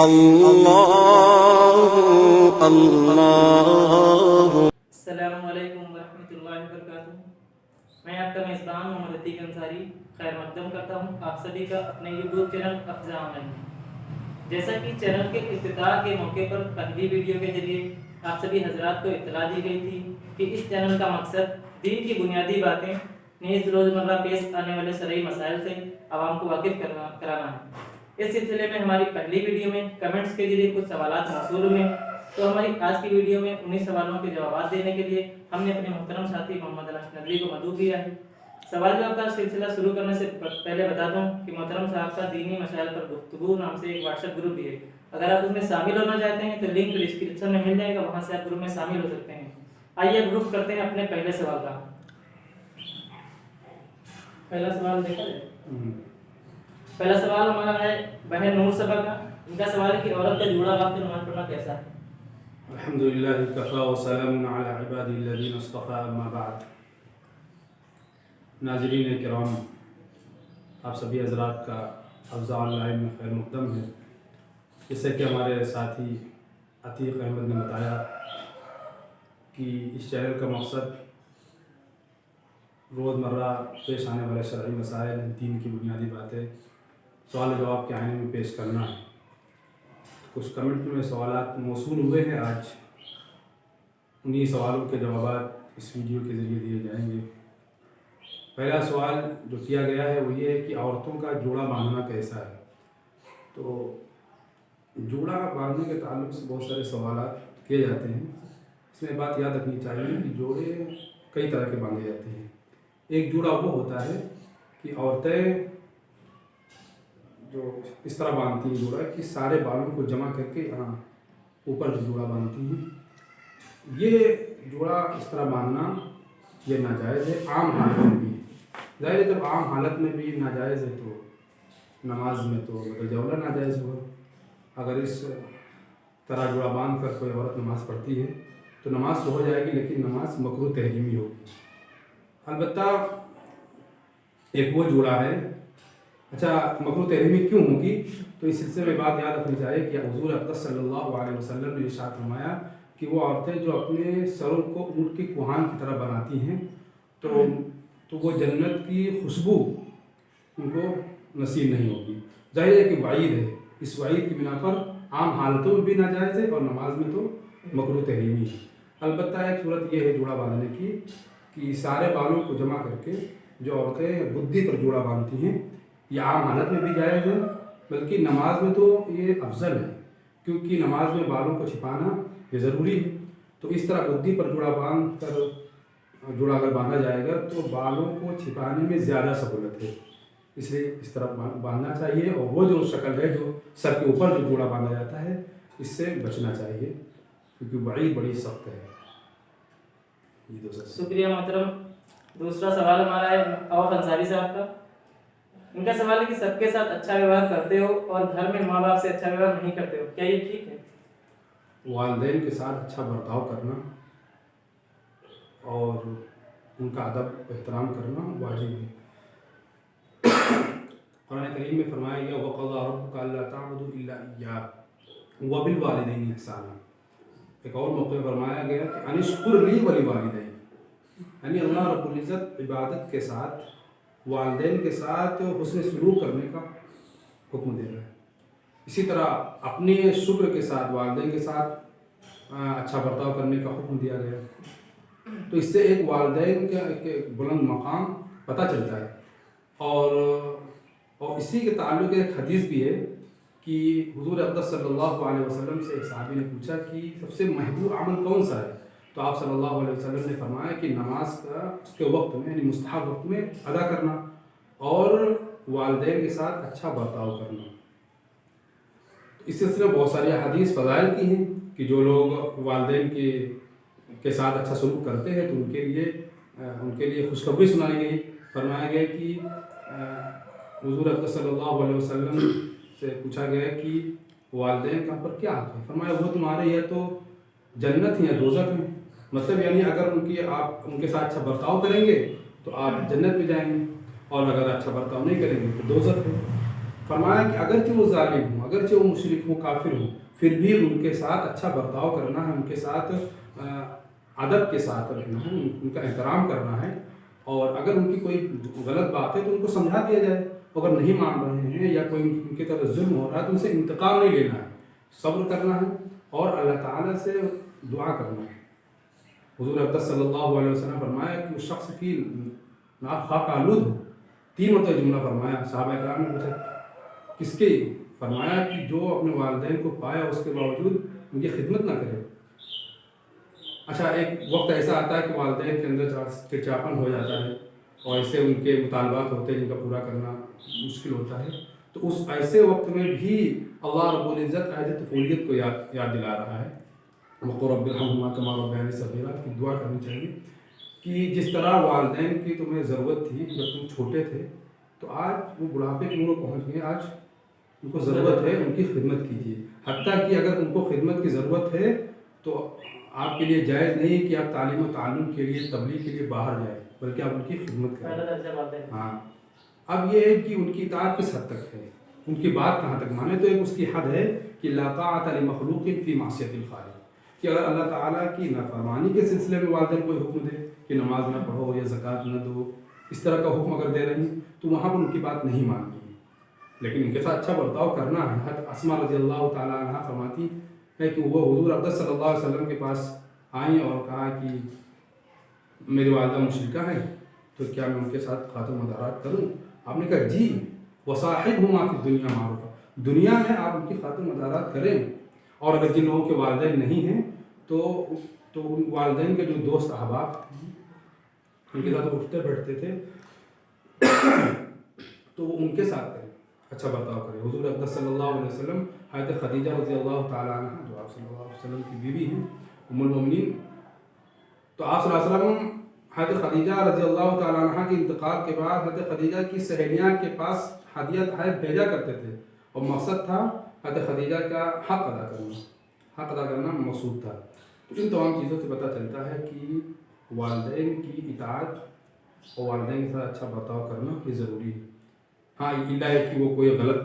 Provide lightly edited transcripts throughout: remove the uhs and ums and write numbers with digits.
اللہ اللہ۔ السلام علیکم ورحمۃ اللہ وبرکاتہ۔ میں آپ کا میزبان محمد عتیق انصاری خیر مقدم کرتا ہوں آپ سبھی کا اپنے یوٹیوب چینل افزا آن۔ جیسا کہ چینل کے افتتاح کے موقع پر پہلی ویڈیو کے ذریعے آپ سبھی حضرات کو اطلاع دی گئی تھی کہ اس چینل کا مقصد دین کی بنیادی باتیں نیز روزمرہ پیش آنے والے شرعی مسائل سے عوام کو واقف کرانا ہے۔ اس سلسلے میں ہماری پہلی ویڈیو میں کمنٹس کے ذریعے کچھ سوالات موصول ہوئے ہیں، تو ہماری آج کی ویڈیو میں انہی سوالوں کے جوابات دینے کے لیے ہم نے اپنے محترم ساتھی محمد انس ندوی کو مدعو کیا ہے۔ سوال جواب کا سلسلہ شروع کرنے سے پہلے بتا دوں کہ محترم صاحب کا دینی مسائل پر گفتگو نام سے ایک واٹس ایپ گروپ بھی ہے، اگر آپ اس میں شامل ہونا چاہتے ہیں تو لنک ڈسکرپشن میں مل جائے گا، وہاں سے آپ گروپ میں شامل ہو سکتے ہیں۔ آئیے گروپ کرتے ہیں اپنے پہلے سوال کا۔ پہلا سوال دیکھا جائے۔ پہلا سوال ہمارا ہے بہن نور صبا کا۔ ان کا سوال ہے کہ عورت کا جوڑا باندھ کر نماز پڑھنا کیسا ہے؟ الحمدللہ کفا وسلام علی عبادہ الذین اصطفی اما بعد۔ ناظرین کرام، آپ سبھی حضرات کا افزا آن لائن میں خیر مقدم ہے۔ جیسے کہ ہمارے ساتھی عتیق احمد نے بتایا کہ اس چینل کا مقصد روزمرہ پیش آنے والے شرعی مسائل، دین کی بنیادی باتیں سوال و جواب کے آئینے میں پیش کرنا ہے۔ کچھ کمنٹ میں سوالات موصول ہوئے ہیں، آج انہی سوالوں کے جوابات اس ویڈیو کے ذریعے دیے جائیں گے۔ پہلا سوال جو کیا گیا ہے وہ یہ ہے کہ عورتوں کا جوڑا باندھنا کیسا ہے؟ تو جوڑا باندھنے کے تعلق سے بہت سارے سوالات کیے جاتے ہیں۔ اس میں بات یاد رکھنی چاہیے کہ جوڑے کئی طرح کے باندھے جاتے ہیں۔ ایک جوڑا وہ ہوتا ہے کہ عورتیں جو اس طرح باندھتی ہیں جوڑا کہ سارے بالوں کو جمع کر کے یہاں اوپر جو جوڑا باندھتی ہیں، یہ جوڑا اس طرح باندھنا یہ ناجائز ہے، عام حالت میں بھی۔ ظاہر ہے جب عام حالت میں بھی ناجائز ہے تو نماز میں تو بدجولہ ناجائز ہوگا۔ اگر اس طرح جوڑا باندھ کر کوئی عورت نماز پڑھتی ہے تو نماز تو ہو جائے گی، لیکن نماز مکروہ تحریمی ہوگی۔ البتہ ایک وہ جوڑا ہے، اچھا مکروہ تحریمی کیوں ہوگی؟ تو اس سلسلے میں بات یاد رکھنی چاہیے کہ حضور اقدس صلی اللہ علیہ وسلم نے ارشاد فرمایا کہ وہ عورتیں جو اپنے سروں کو اونٹ کی کوہان کی طرح بناتی ہیں تو وہ جنت کی خوشبو ان کو نصیب نہیں ہوگی۔ ظاہر ہے کہ وعید ہے، اس وعید کی بنا پر عام حالتوں میں بھی ناجائز ہے اور نماز میں تو مکروہ تحریمی ہے۔ البتہ ایک صورت یہ ہے جوڑا باندھنے کی کہ سارے بالوں کو جمع کر کے جو عورتیں گدی پر جوڑا باندھتی ہیں، یہ عام حالت میں بھی جائز ہے، بلکہ نماز میں تو یہ افضل ہے، کیونکہ نماز میں بالوں کو چھپانا یہ ضروری ہے۔ تو اس طرح گدی پر جوڑا باندھ کر جوڑا اگر باندھا جائے گا تو بالوں کو چھپانے میں زیادہ سہولت ہے، اس لیے اس طرح باندھنا چاہیے۔ اور وہ جو شکل ہے جو سر کے اوپر جو جوڑا باندھا جاتا ہے، اس سے بچنا چاہیے کیونکہ وعید بڑی سخت ہے۔ شکریہ محترم۔ دوسرا سوال ہمارا ہے اوف انصاری صاحب کا۔ ان کا سوال ہے کہ سب کے ساتھ اچھا ویوہار کرتے ہو اور گھر میں ماں باپ سے اچھا ویوہار نہیں کرتے ہو، کیا یہ ٹھیک ہے؟ والدین کے ساتھ اچھا برتاؤ کرنا اور ان کا ادب احترام کرنا واجب ہے۔ قرآن کریم میں فرمایا گیا وَقَضَىٰ رَبُّكَ أَلَّا تَعْبُدُوا إِلَّا إِيَّاهُ وَبِالْوَالِدَيْنِ إِحْسَانًا۔ ایک اور موقع فرمایا گیا کہ أَنِ اشْكُرْ لِي وَلِوَالِدَيْكَ، یعنی اللہ رب العزت عبادت کے ساتھ والدین کے ساتھ حسن سلوک کرنے کا حکم دے رہا ہے۔ اسی طرح اپنے شکر کے ساتھ والدین کے ساتھ اچھا برتاؤ کرنے کا حکم دیا گیا۔ تو اس سے ایک والدین کا ایک بلند مقام پتہ چلتا ہے۔ اور اسی کے تعلق ایک حدیث بھی ہے کہ حضور اقدس صلی اللہ علیہ وسلم سے ایک صحابی نے پوچھا کہ سب سے محبوب عمل کون سا ہے؟ تو آپ صلی اللہ علیہ وسلم نے فرمایا کہ نماز کا اس کے وقت میں یعنی مستحب وقت میں ادا کرنا اور والدین کے ساتھ اچھا برتاؤ کرنا۔ اس سلسلے میں بہت ساری حدیث فضائل کی ہیں کہ جو لوگ والدین کے ساتھ اچھا سلوک کرتے ہیں تو ان کے لیے خوشخبری سنائی گئی۔ فرمایا گیا کہ حضور اقدس صلی اللہ علیہ وسلم سے پوچھا گیا کہ والدین کا پر کیا حق ہے؟ فرمایا وہ تمہارے یا تو جنت ہے یا دوزخ ہے، مطلب یعنی اگر آپ ان کے ساتھ اچھا برتاؤ کریں گے تو آپ جنت میں جائیں گے، اور اگر اچھا برتاؤ نہیں کریں گے تو دوزخ ہے۔ فرمایا کہ اگرچہ وہ ظالم ہوں، اگرچہ وہ مشرک ہوں، کافر ہوں، پھر بھی ان کے ساتھ اچھا برتاؤ کرنا ہے، ان کے ساتھ ادب کے ساتھ رہنا ہے، ان کا احترام کرنا ہے، اور اگر ان کی کوئی غلط بات ہے تو ان کو سمجھا دیا جائے، اگر نہیں مان رہے ہیں یا کوئی ان کی طرف ظلم ہو رہا ہے تو ان سے انتقام نہیں لینا ہے، صبر کرنا ہے اور اللہ تعالیٰ سے دعا کرنا ہے۔ حضور اقدس صلی اللہ علیہ وسلم فرمایا کہ اس شخص کی ناک خاک آلود ہو، 3 مرتبہ جملہ فرمایا۔ صحابہ کرام نے پوچھا کس کے؟ فرمایا کہ جو اپنے والدین کو پایا اس کے باوجود ان کی خدمت نہ کرے۔ اچھا، ایک وقت ایسا آتا ہے کہ والدین کے اندر چڑچاپن ہو جاتا ہے اور ایسے ان کے مطالبات ہوتے ہیں جن کا پورا کرنا مشکل ہوتا ہے، تو اس ایسے وقت میں بھی اللہ رب العزت عہد طفولیت کو یاد دلا رہا ہے، وقل رب ارحمہما کما ربیانی صغیرا، کی دعا کرنی چاہیے کہ جس طرح والدین کی تمہیں ضرورت تھی جب تم چھوٹے تھے، تو آج وہ بڑھاپے کی عمر پہنچ گئے، آج ان کو ضرورت ہے، ان کی خدمت کیجیے۔ حتیٰ کہ اگر ان کو خدمت کی ضرورت ہے تو آپ کے لیے جائز نہیں کہ آپ تعلیم و تعلم کے لیے، تبلیغ کے لیے باہر جائیں، بلکہ آپ ان کی خدمت کریں۔ ہاں، اب یہ ہے کہ ان کی اطاعت کس حد تک ہے، ان کی بات کہاں تک مانے، تو ایک اس کی حد ہے کہ لا طاعۃ لمخلوق فی معصیۃ الخالق، کہ اگر اللہ تعالیٰ کی نافرمانی کے سلسلے میں والدین کوئی حکم دے کہ نماز نہ پڑھو یا زکوٰۃ نہ دو، اس طرح کا حکم اگر دے رہی تو وہاں پر ان کی بات نہیں ماننی ہے، لیکن ان کے ساتھ اچھا برتاؤ کرنا ہے۔ حضرت اسماء رضی اللہ تعالیٰ عنہ فرماتی ہے کہ وہ حضور اقدس صلی اللہ علیہ وسلم کے پاس آئیں اور کہا کہ میری والدہ مشرکہ ہیں، تو کیا میں ان کے ساتھ خاتم مدارات کروں؟ آپ نے کہا جی، وصاحبہما فی الدنیا معروفا، دنیا میں آپ ان کی خاتم مدارات کریں، اور اگر جن لوگوں کے والدین نہیں ہیں تو ان والدین کے جو دوست احباب ہیں ان کے ساتھ اٹھتے بیٹھتے تھے تو وہ ان کے ساتھ کریں، اچھا برتاؤ کریں۔ حضور اقدس صلی اللہ علیہ وسلم حضرت خدیجہ رضی اللہ تعالیٰ عنہ، جو آپ صلی اللہ علیہ وسلم کی بیوی ہیں، ام المؤمنین، تو آپ صلی اللہ علیہ وسلم حضرت خدیجہ رضی اللہ تعالیٰ عنہ کے انتقال کے بعد حضرت خدیجہ کی سہیلیاں کے پاس ہدیہ تحائف بھیجا کرتے تھے، اور مقصد تھا حضرت خدیجہ کا حق ادا کرنا مقصود تھا۔ تو ان تمام چیزوں سے پتہ چلتا ہے کہ والدین کی اطاعت اور والدین کے ساتھ اچھا برتاؤ کرنا یہ ضروری ہے۔ ہاں، اللہ ہے کہ وہ کوئی غلط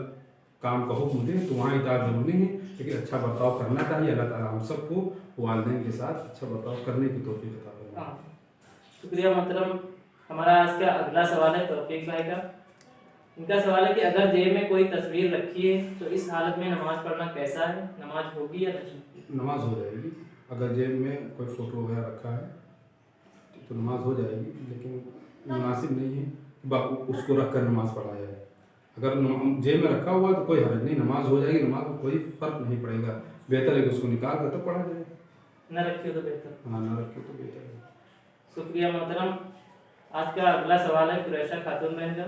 کام کا حکم دیں تو وہاں اطاعت ضروری ہے، لیکن اچھا برتاؤ کرنا چاہیے۔ اللہ تعالیٰ ہم سب کو والدین کے ساتھ اچھا برتاؤ کرنے کی توفیق عطا فرمائے۔ شکریہ محترم۔ ہمارا آج کا اگلا سوال ہے توفیق بھائی کا۔ ان کا سوال ہے کہ اگر جیب میں کوئی تصویر رکھی ہے تو اس حالت میں نماز پڑھنا کیسا ہے، نماز ہوگی یا نہیں؟ نماز ہو جائے گی، اگر جیب میں کوئی فوٹو وغیرہ رکھا ہے تو نماز ہو جائے گی، لیکن مناسب نہیں ہے کہ اس کو رکھ کر نماز پڑھا جائے۔ اگر جیب میں رکھا ہوا ہے تو کوئی حرج نہیں، نماز ہو جائے گی، نماز میں کوئی فرق نہیں پڑے گا، بہتر ہے کہ اس کو نکال کر تو پڑھا جائے۔ نہ رکھیے تو بہتر۔ ہاں، نہ رکھے تو بہتر ہے۔ شکریہ محترم۔ آج کا اگلا سوال ہے قریشہ خاتون بہن کا۔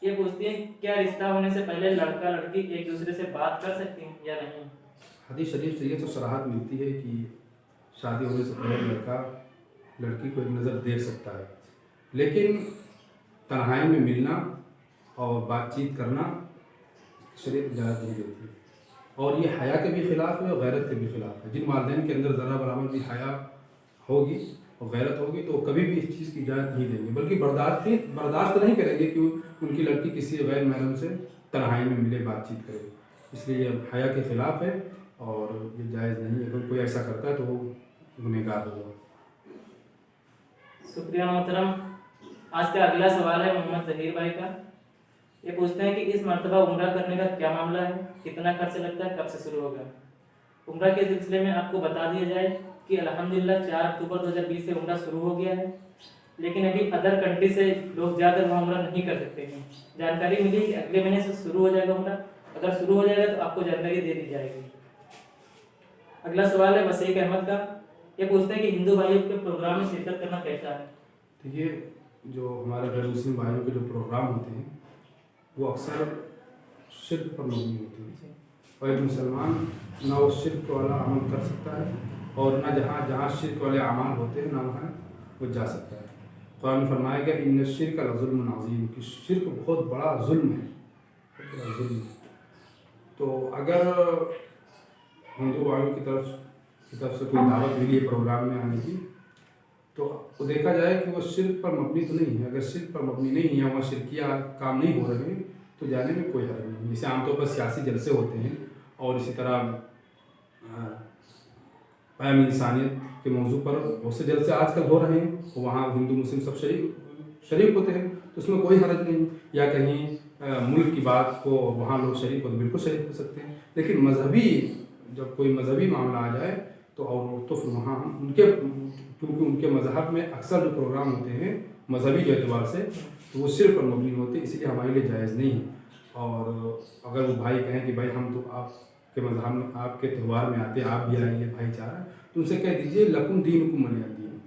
یہ پوچھتی ہیں کیا رشتہ ہونے سے پہلے لڑکا لڑکی ایک دوسرے سے بات کر سکتے ہیں یا نہیں؟ حدیث شریف سے یہ تو صراحت ملتی ہے کہ شادی ہونے سے پہلے لڑکا لڑکی کو ایک نظر دیکھ سکتا ہے، لیکن تنہائی میں ملنا اور بات چیت کرنا شریعت اجازت نہیں دیتی ہے، اور یہ حیا کے بھی خلاف ہے اور غیرت کے بھی خلاف ہے۔ جن والدین کے اندر ذرا برابر بھی حیا ہوگی اور غیرت ہوگی تو وہ کبھی بھی اس چیز کی اجازت نہیں دیں گے، بلکہ برداشت نہیں کریں گے کہ ان کی لڑکی کسی غیر محرم سے تنہائی میں ملے، بات چیت کرے۔ اس لیے یہ حیا کے خلاف ہے اور یہ جائز نہیں ہے، اگر کوئی ایسا کرتا ہے تو وہ گنہگار ہوگا۔ شکریہ محترم۔ آج کا اگلا سوال ہے محمد ظہیر بھائی کا۔ یہ پوچھتے ہیں کہ اس مرتبہ عمرہ کرنے کا کیا معاملہ ہے، کتنا خرچ لگتا ہے، کب سے شروع ہوگا؟ عمرہ کے سلسلے میں آپ کو بتا دیا جائے کہ الحمدللہ 4 اکتوبر 2020 سے عمرہ شروع ہو گیا ہے، لیکن ابھی ادر کنٹری سے لوگ جا کر وہاں عمرہ نہیں کر سکتے ہیں۔ جانکاری ملی کہ اگلے مہینے سے شروع ہو جائے گا عمرہ، اگر شروع ہو جائے گا تو آپ کو جانکاری دے دی جائے گی۔ اگلا سوال ہے وسیق احمد کا۔ یہ پوچھتے ہیں کہ ہندو بھائیوں کے پروگرام میں شرکت کرنا کیسا ہے؟ دیکھیے، جو ہمارے غیر مسلم بھائیوں کے جو پروگرام ہوتے ہیں وہ اکثر شرک پر مبنی ہوتے ہیں، اور ایک مسلمان نہ وہ شرک والا عمل کر سکتا ہے اور نہ جہاں شرک والے اعمال ہوتے ہیں نہ وہاں وہ جا سکتا ہے۔ قرآن میں فرمایا گیا ان الشرک لظلم عظیم، کہ شرک بہت بڑا ظلم ہے، بہت بڑا ظلم ہے۔ تو اگر ہندو بھائیوں کی طرف سے کوئی دعوت ملی ہے پروگرام میں آنے کی تو دیکھا جائے کہ وہ شرک پر مبنی تو نہیں ہے. اگر شرک پر مبنی نہیں ہے، وہاں شرکیہ کام نہیں ہو رہے ہیں تو جانے میں کوئی حرج نہیں. جیسے عام طور پر سیاسی جلسے ہوتے ہیں اور اسی طرح قیام انسانیت کے موضوع پر بہت سے جلسے آج کل ہو رہے ہیں، وہاں ہندو مسلم سب شریک ہوتے ہیں تو اس میں کوئی حرج نہیں. یا کہیں ملک کی بات کو وہاں لوگ شریک ہو تو بالکل شریک ہو سکتے ہیں. لیکن مذہبی جب کوئی مذہبی معاملہ آ جائے تو پھر وہاں کیونکہ ان کے مذہب میں اکثر جو پروگرام ہوتے ہیں مذہبی کے اعتبار سے تو وہ صرف پر مبنی ہوتے ہیں، اس لیے ہمارے لیے جائز نہیں ہے. اور اگر وہ بھائی کہیں کہ بھائی ہم تو آپ کے مذہب میں آپ کے تہوار میں آتے ہیں، آپ بھی آئیے بھائی چارہ، تو ان سے کہہ دیجئے لکم دینکم ولی دین،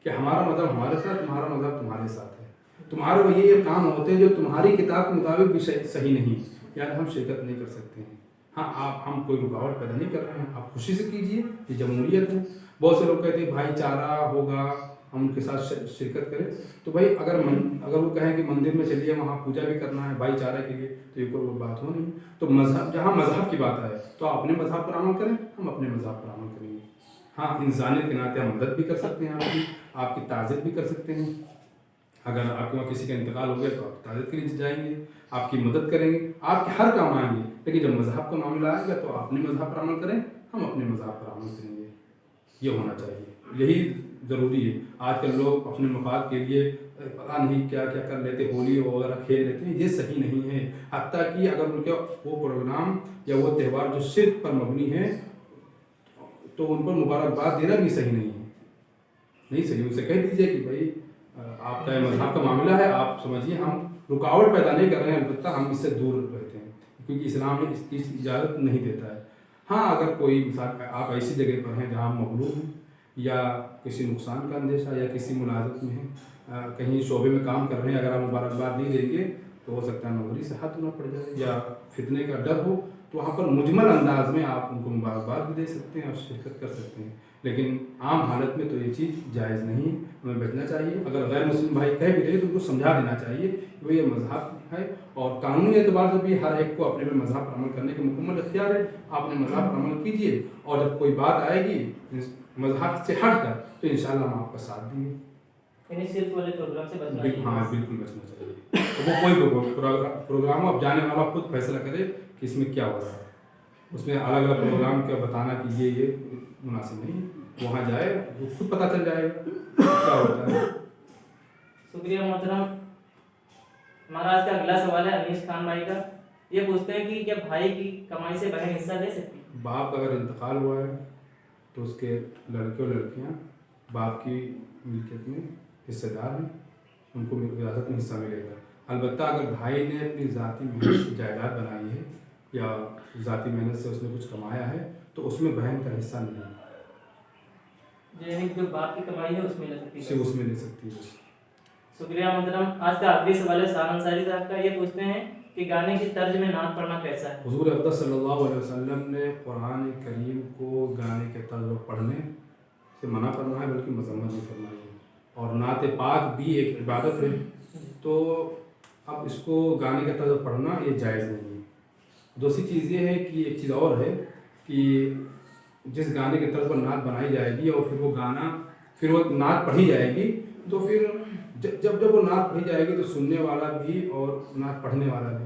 کہ ہمارا مذہب ہمارے ساتھ، تمہارا مذہب تمہارے ساتھ ہے. تمہارے وہ یہ کام ہوتے ہیں جو تمہاری کتاب کے مطابق بھی صحیح نہیں، یعنی ہم شرکت نہیں کر سکتے ہیں. ہاں ہم کوئی رکاوٹ پیدا نہیں کر رہے ہیں، آپ خوشی سے کیجئے، یہ جمہوریت ہے. بہت سے لوگ کہتے ہیں بھائی چارہ ہوگا، ہم ان کے ساتھ شرکت کریں. تو بھائی اگر وہ کہیں کہ مندر میں چلیے وہاں پوجا بھی کرنا ہے بھائی چارہ کے لیے تو یہ کوئی بات ہو نہیں. تو مذہب جہاں مذہب کی بات آئے تو آپ اپنے مذہب پر عمل کریں، ہم اپنے مذہب پر عمل کریں گے. ہاں انسانیت کے ناطے ہم مدد بھی کر سکتے ہیں، آپ کی تعزیت بھی کر سکتے ہیں. اگر آپ کے وہاں کسی کا انتقال ہو گیا تو آپ تعزیت کے لیے جائیں گے، آپ کی مدد کریں گے، آپ کے ہر کام آئیں گے. لیکن جب مذہب کا معاملہ آئے گا تو آپ اپنے مذہب پر عمل کریں، ہم اپنے مذہب پر عمل کریں گے. یہ ہونا چاہیے، یہی ضروری ہے. آج کل لوگ اپنے مفاد کے لیے پتہ نہیں کیا کیا کر لیتے، ہولی وغیرہ کھیل لیتے ہیں، یہ صحیح نہیں ہے. حتیٰ کہ اگر ان کے وہ پروگرام یا وہ تہوار جو شرک پر مبنی ہے تو ان پر مبارکباد دینا بھی صحیح نہیں ہے. نہیں صحیح، ان سے کہہ دیجئے کہ بھائی آپ کا مذہب کا معاملہ ہے، آپ سمجھیے ہم رکاوٹ پیدا نہیں کر رہے ہیں، البتہ ہم اس سے دور رہتے ہیں کیونکہ اسلام میں اس کی اجازت نہیں دیتا ہے. ہاں اگر کوئی مثال آپ ایسی جگہ پر ہیں جہاں مغلوب ہیں یا کسی نقصان کا اندیشہ یا کسی ملازمت میں ہیں، کہیں شعبے میں کام کر رہے ہیں، اگر آپ مبارکباد نہیں دیں گے تو ہو سکتا ہے نوکری سے ہاتھ دھونا پڑ جائے یا فتنے کا ڈر ہو، تو وہاں پر مجمل انداز میں آپ ان کو مبارکباد بھی دے سکتے ہیں اور شرکت کر سکتے ہیں. لیکن عام حالت میں تو یہ چیز جائز نہیں، ہمیں بچنا چاہیے. اگر غیر مسلم بھائی کہہ بھی رہے تو ان کو سمجھا دینا چاہیے کہ یہ مذہب ہے اور قانونی اعتبار سے بھی ہر ایک کو اپنے مذہب پر عمل کرنے کا مکمل اختیار ہے. آپ اپنے مذہب پر عمل کیجئے اور جب کوئی بات آئے گی مذہب سے ہٹ کر تو انشاءاللہ ہم آپ کا ساتھ دیں گے. یعنی صرف والے پروگرام سے بچنا چاہیے. ہاں بالکل بچنا چاہیے. وہ کوئی پروگرام اب جانے والا خود فیصلہ کرے کہ اس میں کیا ہو رہا ہے. اس میں الگ الگ پروگرام کا بتانا کہ یہ مناسب نہیں. وہاں جائے وہ خود پتہ چل جائے گا کیا ہوتا ہے. شکریہ محترم. ہمارا آج کا اگلا سوال ہے انیس خان بھائی کا. یہ پوچھتے ہیں کہ کیا بھائی کی کمائی سے بہن حصہ لے سکتی ہے؟ باپ کا اگر انتقال ہوا ہے تو اس کے لڑکے اور لڑکیاں باپ کی ملکیت میں حصے دار ہیں، ان کو وراثت میں حصہ ملے گا. البتہ اگر بھائی نے اپنی ذاتی محنت سے جائیداد بنائی ہے یا ذاتی محنت سے اس نے کچھ کمایا ہے تو اس میں بہن کا حصہ نہیں ہے. یعنی جو باپ کی کمائی ہے اس میں لے سکتی ہے، صرف اس میں لے سکتی ہے. شکریہ محترم. آج کا آخری سوال ہے سارن انصاری صاحب کا. یہ پوچھتے ہیں کہ گانے کی طرز میں نعت پڑھنا کیسا ہے؟ حضور اقدس صلی اللہ علیہ وسلم نے قرآن کریم کو گانے کے طرز پر پڑھنے سے منع فرمایا بلکہ مذمت بھی فرمائی ہے. اور نعت پاک بھی ایک عبادت ہے، تو اب اس کو گانے کے طرز پر پڑھنا یہ جائز نہیں ہے. دوسری چیز یہ ہے کہ ایک چیز اور ہے کہ جس گانے کے طرز پر نعت بنائی جائے گی اور پھر وہ نعت پڑھی جائے گی تو پھر جب وہ نعت پڑھی جائے گی تو سننے والا بھی اور نعت پڑھنے والا بھی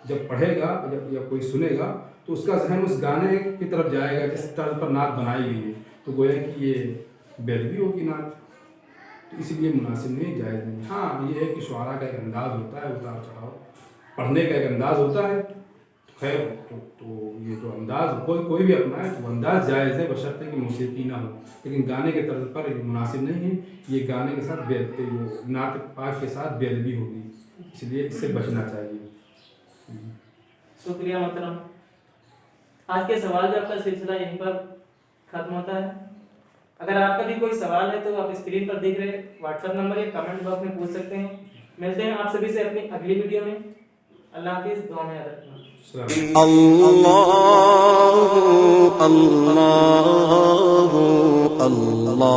جب پڑھے گا یا کوئی سنے گا تو اس کا ذہن اس گانے کی طرف جائے گا جس طرز پر نعت بنائی گئی ہے، تو گویا کہ یہ بے ادبی ہوگی نعت. تو اس لیے مناسب نہیں، جائز نہیں. ہاں یہ ہے کہ شعراء کا ایک انداز ہوتا ہے، اتار چڑھاؤ پڑھنے کا ایک انداز ہوتا ہے. خیر تو یہ جو انداز کوئی بھی اپنا ہے وہ انداز جائز ہے بشرطے کہ موسیقی نہ ہو. لیکن گانے کے طرز پر یہ مناسب نہیں ہے. یہ گانے کے ساتھ نعت پاک کے ساتھ بے ادبی ہوگی، اس لیے اس سے بچنا چاہیے. شکریہ محترم. آج کے سوال جواب کا سلسلہ یہیں پر ختم ہوتا ہے. اگر آپ کا بھی کوئی سوال ہے تو آپ اسکرین پر دیکھ رہے واٹس ایپ نمبر یا کمنٹ باکس میں پوچھ سکتے ہیں. ملتے ہیں آپ سبھی سے اپنی اگلی ویڈیو میں. اللہ حافظ. دعا میں یاد رکھنا. اللہ اللہ اللہ